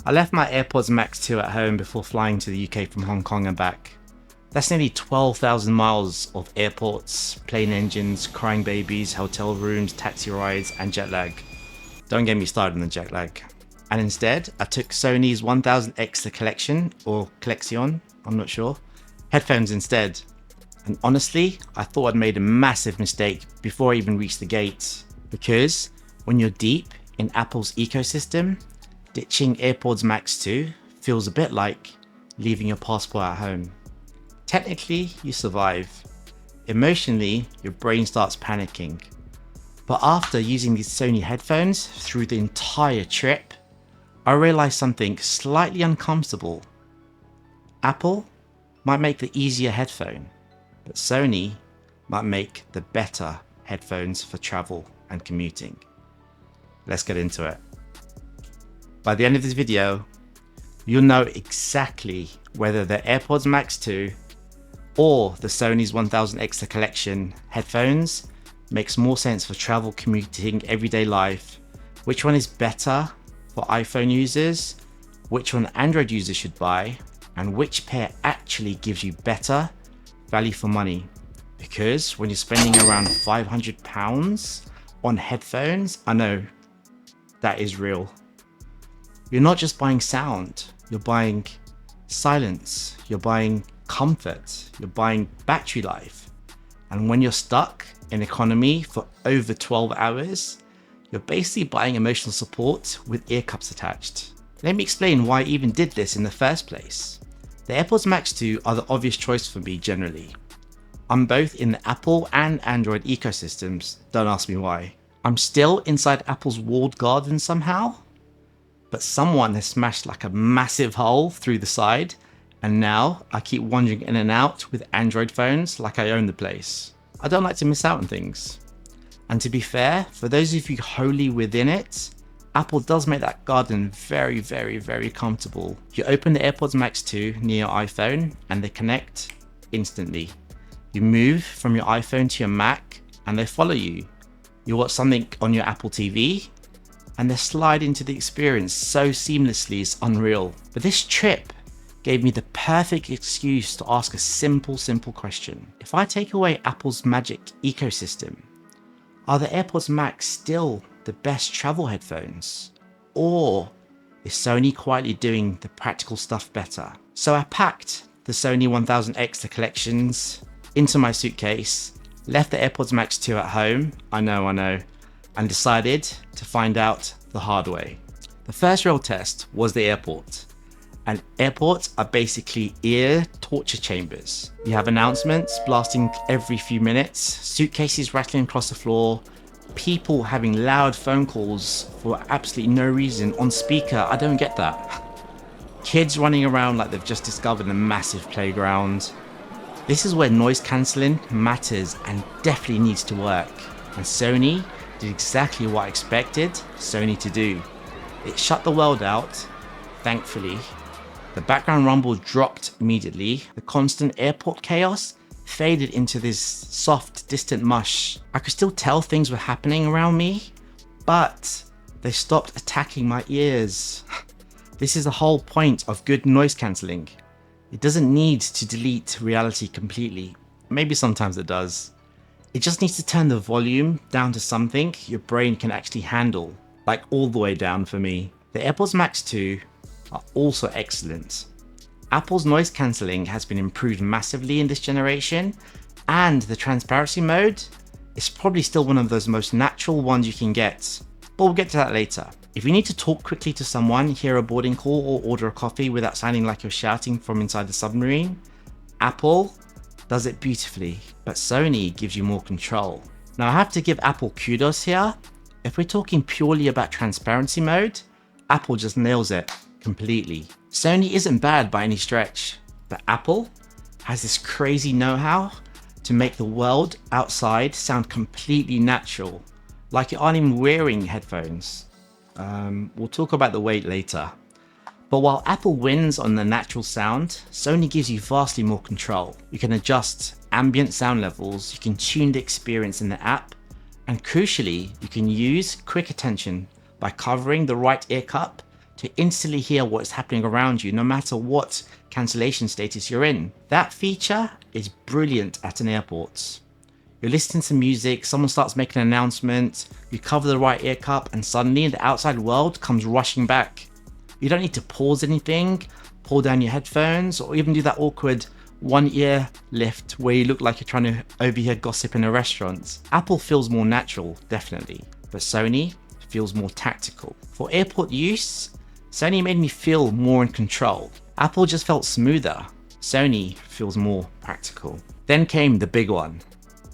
I left my AirPods Max 2 at home before flying to the UK from Hong Kong and back. That's nearly 12,000 miles of airports, plane engines, crying babies, hotel rooms, taxi rides, and jet lag. Don't get me started on the jet lag. And instead, I took Sony's 1000X the collection, or ColleXion, I'm not sure, headphones instead. And honestly, I thought I'd made a massive mistake before I even reached the gate. Because when you're deep in Apple's ecosystem, ditching AirPods Max 2 feels a bit like leaving your passport at home. Technically, you survive. Emotionally, your brain starts panicking. But after using these Sony headphones through the entire trip, I realized something slightly uncomfortable. Apple might make the easier headphone, but Sony might make the better headphones for travel and commuting. Let's get into it. By the end of this video, you'll know exactly whether the AirPods Max 2 or the Sony's 1000X the collection headphones makes more sense for travel, commuting, everyday life, which one is better for iPhone users, which one Android users should buy, and which pair actually gives you better value for money. Because when you're spending around £500 on headphones, I know that is real. You're not just buying sound, you're buying silence, you're buying comfort, you're buying battery life. And when you're stuck in economy for over 12 hours, you're basically buying emotional support with ear cups attached. Let me explain why I even did this in the first place. The AirPods Max 2 are the obvious choice for me generally. I'm both in the Apple and Android ecosystems, don't ask me why. I'm still inside Apple's walled garden somehow, but someone has smashed like a massive hole through the side, and now I keep wandering in and out with Android phones like I own the place. I don't like to miss out on things. And to be fair, for those of you wholly within it, Apple does make that garden very, very, very comfortable. You open the AirPods Max 2 near your iPhone and they connect instantly. You move from your iPhone to your Mac and they follow you. You watch something on your Apple TV and they slide into the experience so seamlessly, it's unreal. But this trip gave me the perfect excuse to ask a simple question. If I take away Apple's magic ecosystem, are the AirPods Max still the best travel headphones? Or is Sony quietly doing the practical stuff better? So I packed the Sony 1000X the collections into my suitcase, left the AirPods Max 2 at home, I know, and decided to find out the hard way. The first real test was the airport. And airports are basically ear torture chambers. You have announcements blasting every few minutes, suitcases rattling across the floor, people having loud phone calls for absolutely no reason on speaker. I don't get that. Kids running around like they've just discovered a massive playground. This is where noise cancelling matters and definitely needs to work. And Sony did exactly what I expected Sony to do. It shut the world out, thankfully. The background rumble dropped immediately. The constant airport chaos faded into this soft, distant mush. I could still tell things were happening around me, but they stopped attacking my ears. This is the whole point of good noise cancelling. It doesn't need to delete reality completely. Maybe sometimes it does. It just needs to turn the volume down to something your brain can actually handle, like all the way down for me. The AirPods Max 2 are also excellent. Apple's noise cancelling has been improved massively in this generation, and the transparency mode is probably still one of those most natural ones you can get, but we'll get to that later. If you need to talk quickly to someone, hear a boarding call, or order a coffee without sounding like you're shouting from inside the submarine, Apple does it beautifully, but Sony gives you more control. Now I have to give Apple kudos here. If we're talking purely about transparency mode, Apple just nails it completely. Sony isn't bad by any stretch, but Apple has this crazy know-how to make the world outside sound completely natural, like you aren't even wearing headphones. We'll talk about the weight later. But while Apple wins on the natural sound, Sony gives you vastly more control. You can adjust ambient sound levels, you can tune the experience in the app, and crucially, you can use quick attention by covering the right ear cup to instantly hear what's happening around you no matter what cancellation status you're in. That feature is brilliant at an airport. You're listening to music, someone starts making an announcement, you cover the right ear cup, and suddenly the outside world comes rushing back. You don't need to pause anything, pull down your headphones, or even do that awkward one ear lift where you look like you're trying to overhear gossip in a restaurant. Apple feels more natural, definitely, but Sony feels more tactical. For airport use, Sony made me feel more in control. Apple just felt smoother. Sony feels more practical. Then came the big one,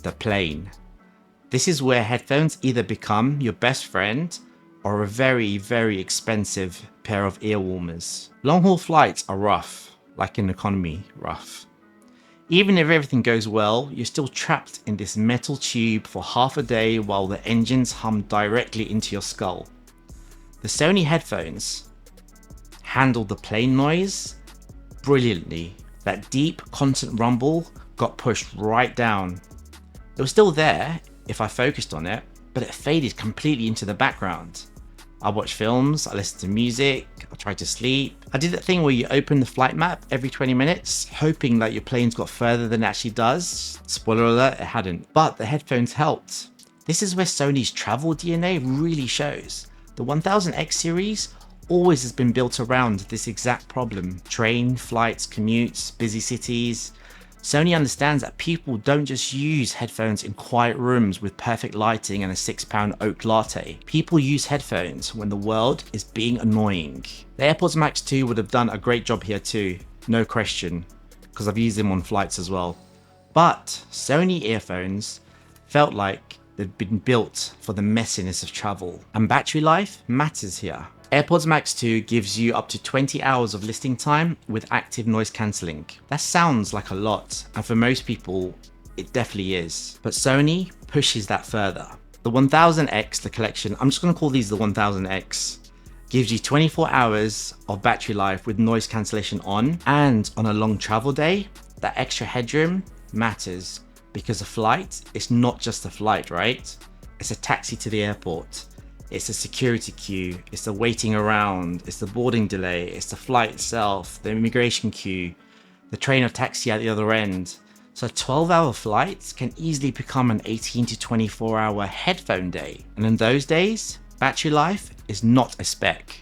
the plane. This is where headphones either become your best friend or a very, very expensive pair of ear warmers. Long haul flights are rough, like in economy rough. Even if everything goes well, you're still trapped in this metal tube for half a day while the engines hum directly into your skull. The Sony headphones handled the plane noise brilliantly. That deep, constant rumble got pushed right down. It was still there if I focused on it, but it faded completely into the background. I watched films, I listened to music, I tried to sleep. I did that thing where you open the flight map every 20 minutes, hoping that your plane's got further than it actually does. Spoiler alert, it hadn't. But the headphones helped. This is where Sony's travel DNA really shows. The 1000X series always has been built around this exact problem. Train, flights, commutes, busy cities. Sony understands that people don't just use headphones in quiet rooms with perfect lighting and a £6 oak latte. People use headphones when the world is being annoying. The AirPods Max 2 would have done a great job here too, no question, because I've used them on flights as well. But Sony earphones felt like they'd been built for the messiness of travel, and battery life matters here. AirPods Max 2 gives you up to 20 hours of listening time with active noise cancelling. That sounds like a lot, and for most people, it definitely is. But Sony pushes that further. The 1000X, the collection, I'm just going to call these the 1000X, gives you 24 hours of battery life with noise cancellation on, and on a long travel day, that extra headroom matters because a flight is not just a flight, right? It's a taxi to the airport. It's a security queue, it's the waiting around, it's the boarding delay, it's the flight itself, the immigration queue, the train or taxi at the other end. So 12-hour flights can easily become an 18 to 24-hour headphone day. And in those days, battery life is not a spec,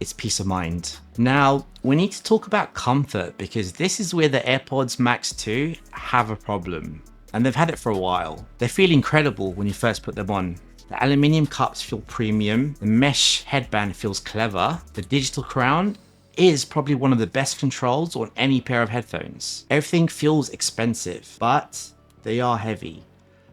it's peace of mind. Now, we need to talk about comfort because this is where the AirPods Max 2 have a problem. And they've had it for a while. They feel incredible when you first put them on. The aluminium cups feel premium, the mesh headband feels clever, the digital crown is probably one of the best controls on any pair of headphones. Everything feels expensive, but they are heavy.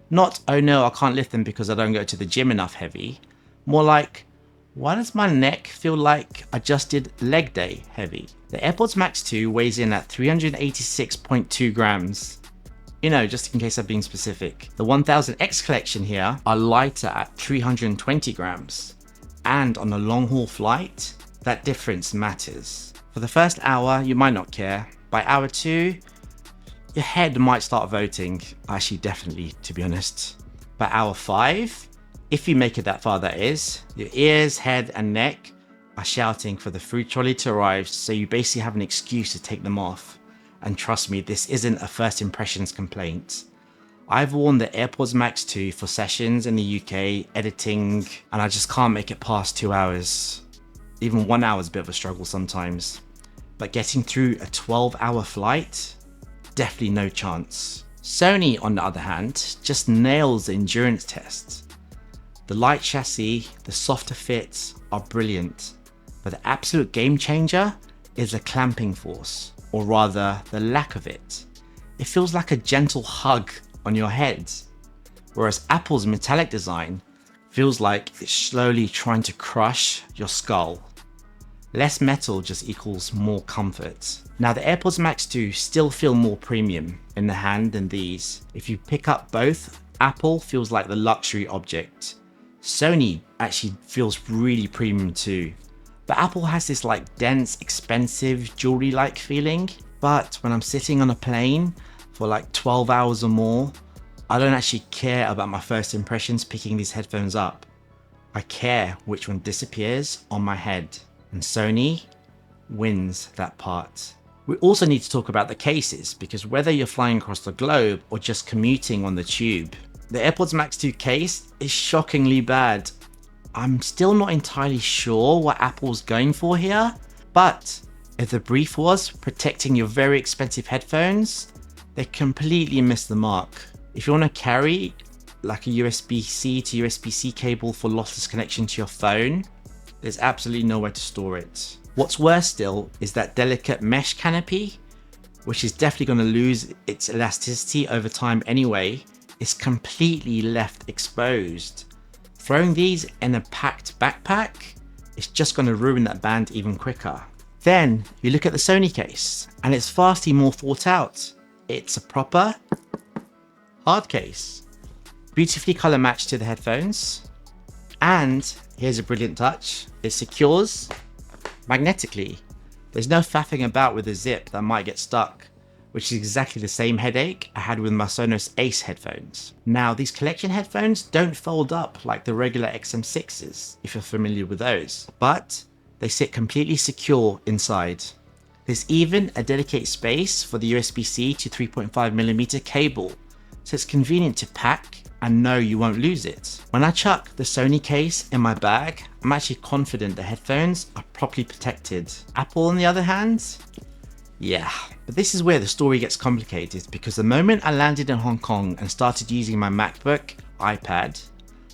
Not, oh no, I can't lift them because I don't go to the gym enough heavy. More like, why does my neck feel like I just did leg day heavy? The AirPods Max 2 weighs in at 386.2 grams. You know, just in case I'm being specific. The 1000X collection here are lighter at 320 grams. And on a long haul flight, that difference matters. For the first hour, you might not care. By hour 2, your head might start voting. Actually, definitely, to be honest. By hour 5, if you make it that far that is, your ears, head and neck are shouting for the fruit trolley to arrive, so you basically have an excuse to take them off. And trust me, this isn't a first impressions complaint. I've worn the AirPods Max 2 for sessions in the UK, editing, and I just can't make it past 2 hours. Even 1 hour is a bit of a struggle sometimes. But getting through a 12-hour flight, definitely no chance. Sony, on the other hand, just nails the endurance test. The light chassis, the softer fits are brilliant, but the absolute game changer is the clamping force. Or rather, the lack of it. It feels like a gentle hug on your head, whereas Apple's metallic design feels like it's slowly trying to crush your skull. Less metal just equals more comfort. Now the AirPods Max 2 still feel more premium in the hand than these. If you pick up both, Apple feels like the luxury object. Sony actually feels really premium too. But Apple has this like dense, expensive, jewelry-like feeling. But when I'm sitting on a plane for like 12 hours or more, I don't actually care about my first impressions picking these headphones up. I care which one disappears on my head. and Sony wins that part. We also need to talk about the cases, because whether you're flying across the globe or just commuting on the tube, the AirPods Max 2 case is shockingly bad. I'm still not entirely sure what Apple's going for here, but if the brief was protecting your very expensive headphones, they completely missed the mark. If you want to carry like a USB-C to USB-C cable for lossless connection to your phone, there's absolutely nowhere to store it. What's worse still is that delicate mesh canopy, which is definitely going to lose its elasticity over time anyway, is completely left exposed. Throwing these in a packed backpack is just going to ruin that band even quicker. Then you look at the Sony case, and it's vastly more thought out. It's a proper hard case, beautifully color matched to the headphones, and here's a brilliant touch, it secures magnetically. There's no faffing about with the zip that might get stuck, which is exactly the same headache I had with my Sonos Ace headphones. Now, these ColleXion headphones don't fold up like the regular XM6s, if you're familiar with those, but they sit completely secure inside. There's even a dedicated space for the USB-C to 3.5mm cable, so it's convenient to pack and know you won't lose it. When I chuck the Sony case in my bag, I'm actually confident the headphones are properly protected. Apple on the other hand, yeah. But this is where the story gets complicated, because the moment I landed in Hong Kong and started using my MacBook, iPad,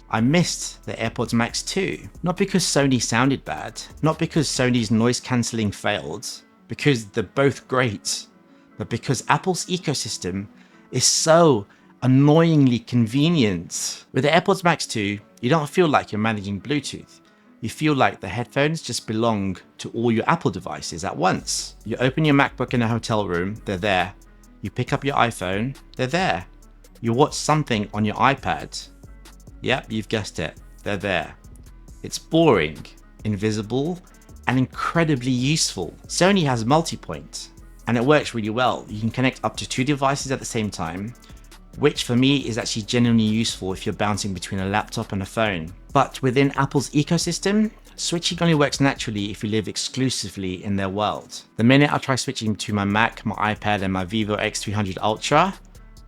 I missed the AirPods Max 2. Not because Sony sounded bad, not because Sony's noise cancelling failed, because they're both great, but because Apple's ecosystem is so annoyingly convenient. With the AirPods Max 2, you don't feel like you're managing Bluetooth. You feel like the headphones just belong to all your Apple devices at once. You open your MacBook in a hotel room, they're there. You pick up your iPhone, they're there. You watch something on your iPad. Yep, you've guessed it, they're there. It's boring, invisible, and incredibly useful. Sony has multipoint, and it works really well. You can connect up to 2 devices at the same time, which for me is actually genuinely useful if you're bouncing between a laptop and a phone. But within Apple's ecosystem, switching only works naturally if you live exclusively in their world. The minute I try switching between my Mac, my iPad, and my Vivo X300 Ultra,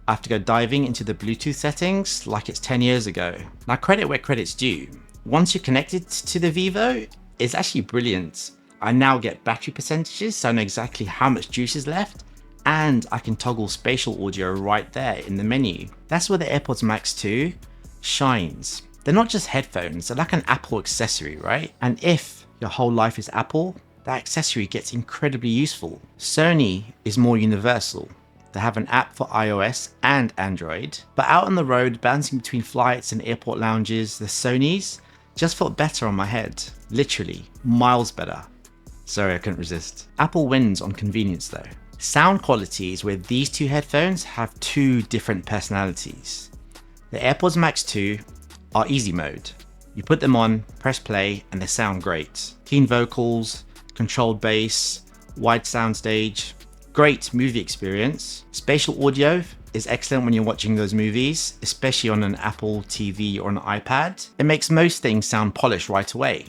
I have to go diving into the Bluetooth settings like it's 10 years ago. Now, credit where credit's due. Once you're connected to the Vivo, it's actually brilliant. I now get battery percentages, so I know exactly how much juice is left, and I can toggle spatial audio right there in the menu. That's where the AirPods Max 2 shines. They're not just headphones, they're like an Apple accessory, right? And if your whole life is Apple, that accessory gets incredibly useful. Sony is more universal. They have an app for iOS and Android, but out on the road, bouncing between flights and airport lounges, the Sonys just felt better on my head. Literally, miles better. Sorry, I couldn't resist. Apple wins on convenience though. Sound quality is where these two headphones have 2 different personalities. The AirPods Max 2 are easy mode. You put them on, press play, and they sound great. Clean vocals, controlled bass, wide soundstage, great movie experience. Spatial audio is excellent when you're watching those movies, especially on an Apple TV or an iPad. It makes most things sound polished right away.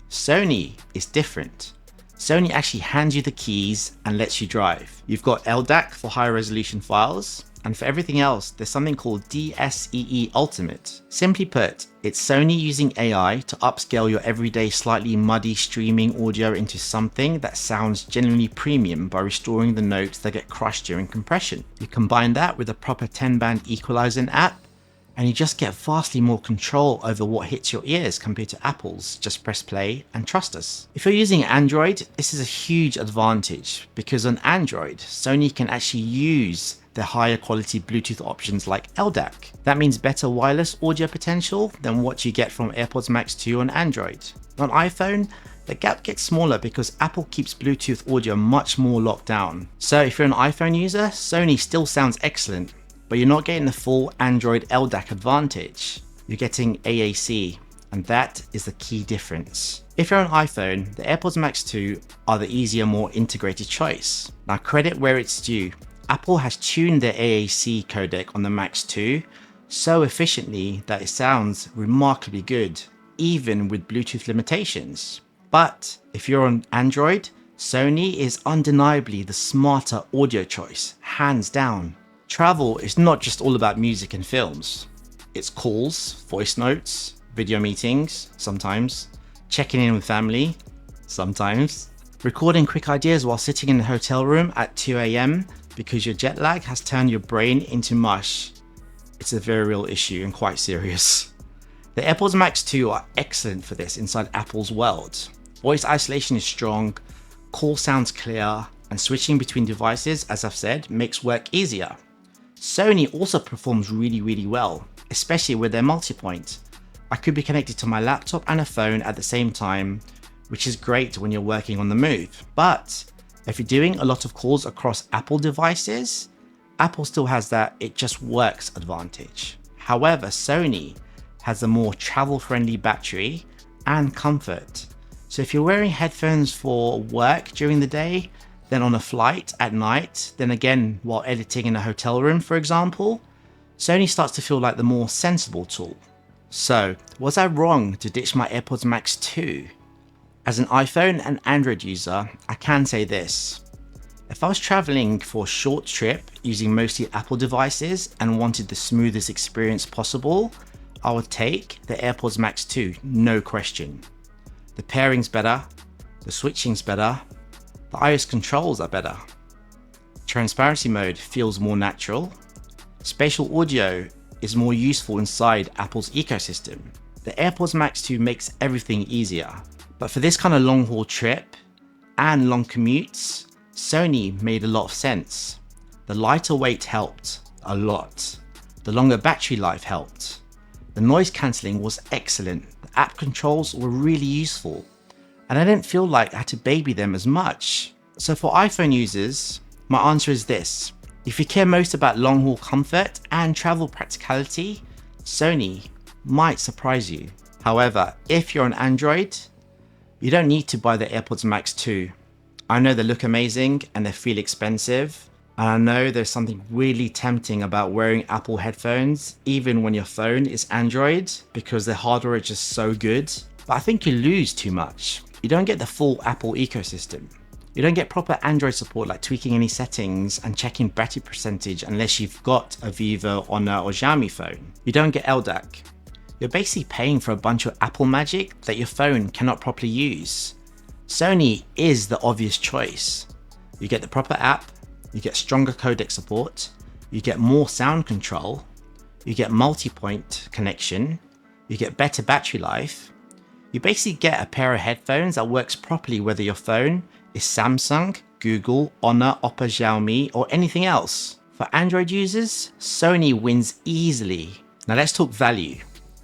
Sony is different. Sony actually hands you the keys and lets you drive. You've got LDAC for higher resolution files, and for everything else, there's something called DSEE Ultimate. Simply put, it's Sony using AI to upscale your everyday slightly muddy streaming audio into something that sounds genuinely premium by restoring the notes that get crushed during compression. You combine that with a proper 10-band equalizing app, and you just get vastly more control over what hits your ears compared to Apple's just press play and trust us. If you're using Android, this is a huge advantage, because on Android, Sony can actually use their higher quality Bluetooth options like LDAC. That means better wireless audio potential than what you get from AirPods Max 2 on Android. On iPhone, the gap gets smaller because Apple keeps Bluetooth audio much more locked down. So if you're an iPhone user, Sony still sounds excellent, but you're not getting the full Android LDAC advantage. You're getting AAC, and that is the key difference. If you're an iPhone, the AirPods Max 2 are the easier, more integrated choice. Now, credit where it's due. Apple has tuned their AAC codec on the Max 2 so efficiently that it sounds remarkably good, even with Bluetooth limitations. But if you're on Android, Sony is undeniably the smarter audio choice, hands down. Travel is not just all about music and films. It's calls, voice notes, video meetings, sometimes, checking in with family, sometimes, recording quick ideas while sitting in the hotel room at 2 AM because your jet lag has turned your brain into mush. It's a very real issue and quite serious. The AirPods Max 2 are excellent for this inside Apple's world. Voice isolation is strong, call sounds clear, and switching between devices, as I've said, makes work easier. Sony also performs really well, especially with their multipoint. I could be connected to my laptop and a phone at the same time, which is great when you're working on the move. But if you're doing a lot of calls across Apple devices, Apple still has that it just works advantage. However, Sony has a more travel-friendly battery and comfort. So if you're wearing headphones for work during the day, then on a flight at night, then again while editing in a hotel room, for example, Sony starts to feel like the more sensible tool. So, was I wrong to ditch my AirPods Max 2? As an iPhone and Android user, I can say this. If I was traveling for a short trip using mostly Apple devices and wanted the smoothest experience possible, I would take the AirPods Max 2, no question. The pairing's better, the switching's better, the iOS controls are better. Transparency mode feels more natural. Spatial audio is more useful inside Apple's ecosystem. The AirPods Max 2 makes everything easier. But for this kind of long haul trip and long commutes, Sony made a lot of sense. The lighter weight helped a lot. The longer battery life helped. The noise cancelling was excellent. The app controls were really useful. And I didn't feel like I had to baby them as much. So for iPhone users, my answer is this. If you care most about long haul comfort and travel practicality, Sony might surprise you. However, if you're on Android, you don't need to buy the AirPods Max 2. I know they look amazing and they feel expensive. And I know there's something really tempting about wearing Apple headphones, even when your phone is Android, because the hardware is just so good. But I think you lose too much. You don't get the full Apple ecosystem. You don't get proper Android support like tweaking any settings and checking battery percentage unless you've got a Vivo, Honor or Xiaomi phone. You don't get LDAC. You're basically paying for a bunch of Apple magic that your phone cannot properly use. Sony is the obvious choice. You get the proper app, you get stronger codec support, you get more sound control, you get multi-point connection, you get better battery life. You basically get a pair of headphones that works properly whether your phone is Samsung, Google, Honor, Oppo, Xiaomi or anything else. For Android users, Sony wins easily. Now let's talk value.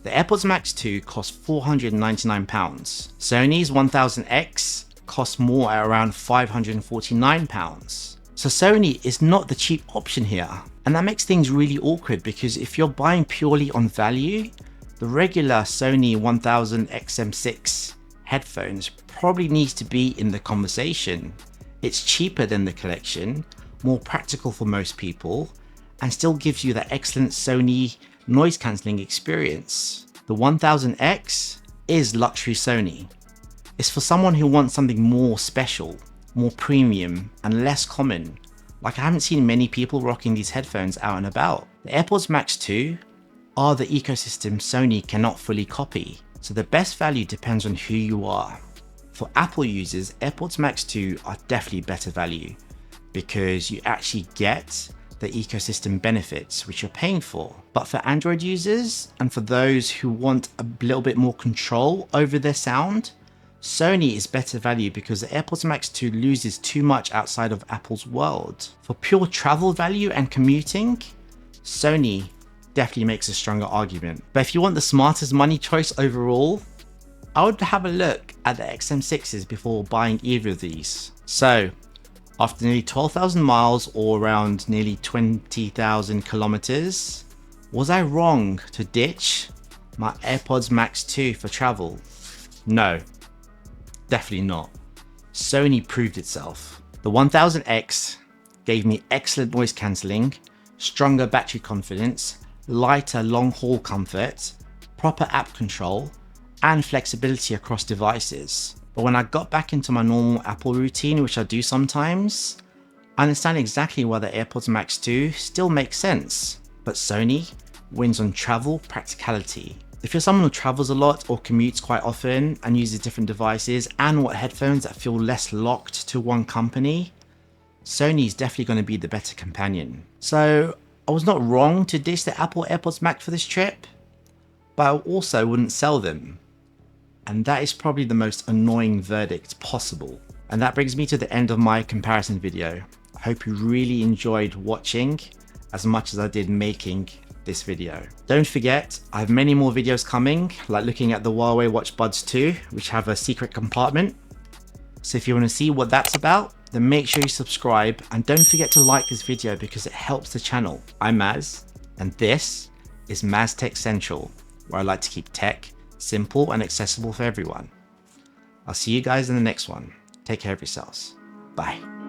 The AirPods Max 2 costs £499. Sony's 1000X costs more at around £549. So Sony is not the cheap option here. And that makes things really awkward because if you're buying purely on value, the regular Sony 1000XM6 headphones probably needs to be in the conversation. It's cheaper than the ColleXion, more practical for most people, and still gives you that excellent Sony noise cancelling experience. The 1000X is luxury Sony. It's for someone who wants something more special, more premium, and less common. Like I haven't seen many people rocking these headphones out and about. The AirPods Max 2 are the ecosystem Sony cannot fully copy, so the best value depends on who you are. For Apple users, AirPods Max 2 are definitely better value because you actually get the ecosystem benefits which you're paying for. But for Android users and for those who want a little bit more control over their sound, Sony is better value because the AirPods Max 2 loses too much outside of Apple's world. For pure travel value and commuting, Sony definitely makes a stronger argument. But if you want the smartest money choice overall, I would have a look at the XM6s before buying either of these. So, after nearly 12,000 miles or around nearly 20,000 kilometers, was I wrong to ditch my AirPods Max 2 for travel? No, definitely not. Sony proved itself. The 1000X gave me excellent noise cancelling, stronger battery confidence, lighter long haul comfort, proper app control, and flexibility across devices. But when I got back into my normal Apple routine, which I do sometimes, I understand exactly why the AirPods Max 2 still makes sense. But Sony wins on travel practicality. If you're someone who travels a lot or commutes quite often and uses different devices and want headphones that feel less locked to one company, Sony is definitely going to be the better companion. So I was not wrong to diss the Apple AirPods Max for this trip, but I also wouldn't sell them. And that is probably the most annoying verdict possible. And that brings me to the end of my comparison video. I hope you really enjoyed watching as much as I did making this video. Don't forget, I have many more videos coming, like looking at the Huawei Watch Buds 2, which have a secret compartment. So if you want to see what that's about, then make sure you subscribe and don't forget to like this video because it helps the channel. I'm Maz, and this is MazTechCentral, where I like to keep tech simple and accessible for everyone. I'll see you guys in the next one. Take care of yourselves. Bye.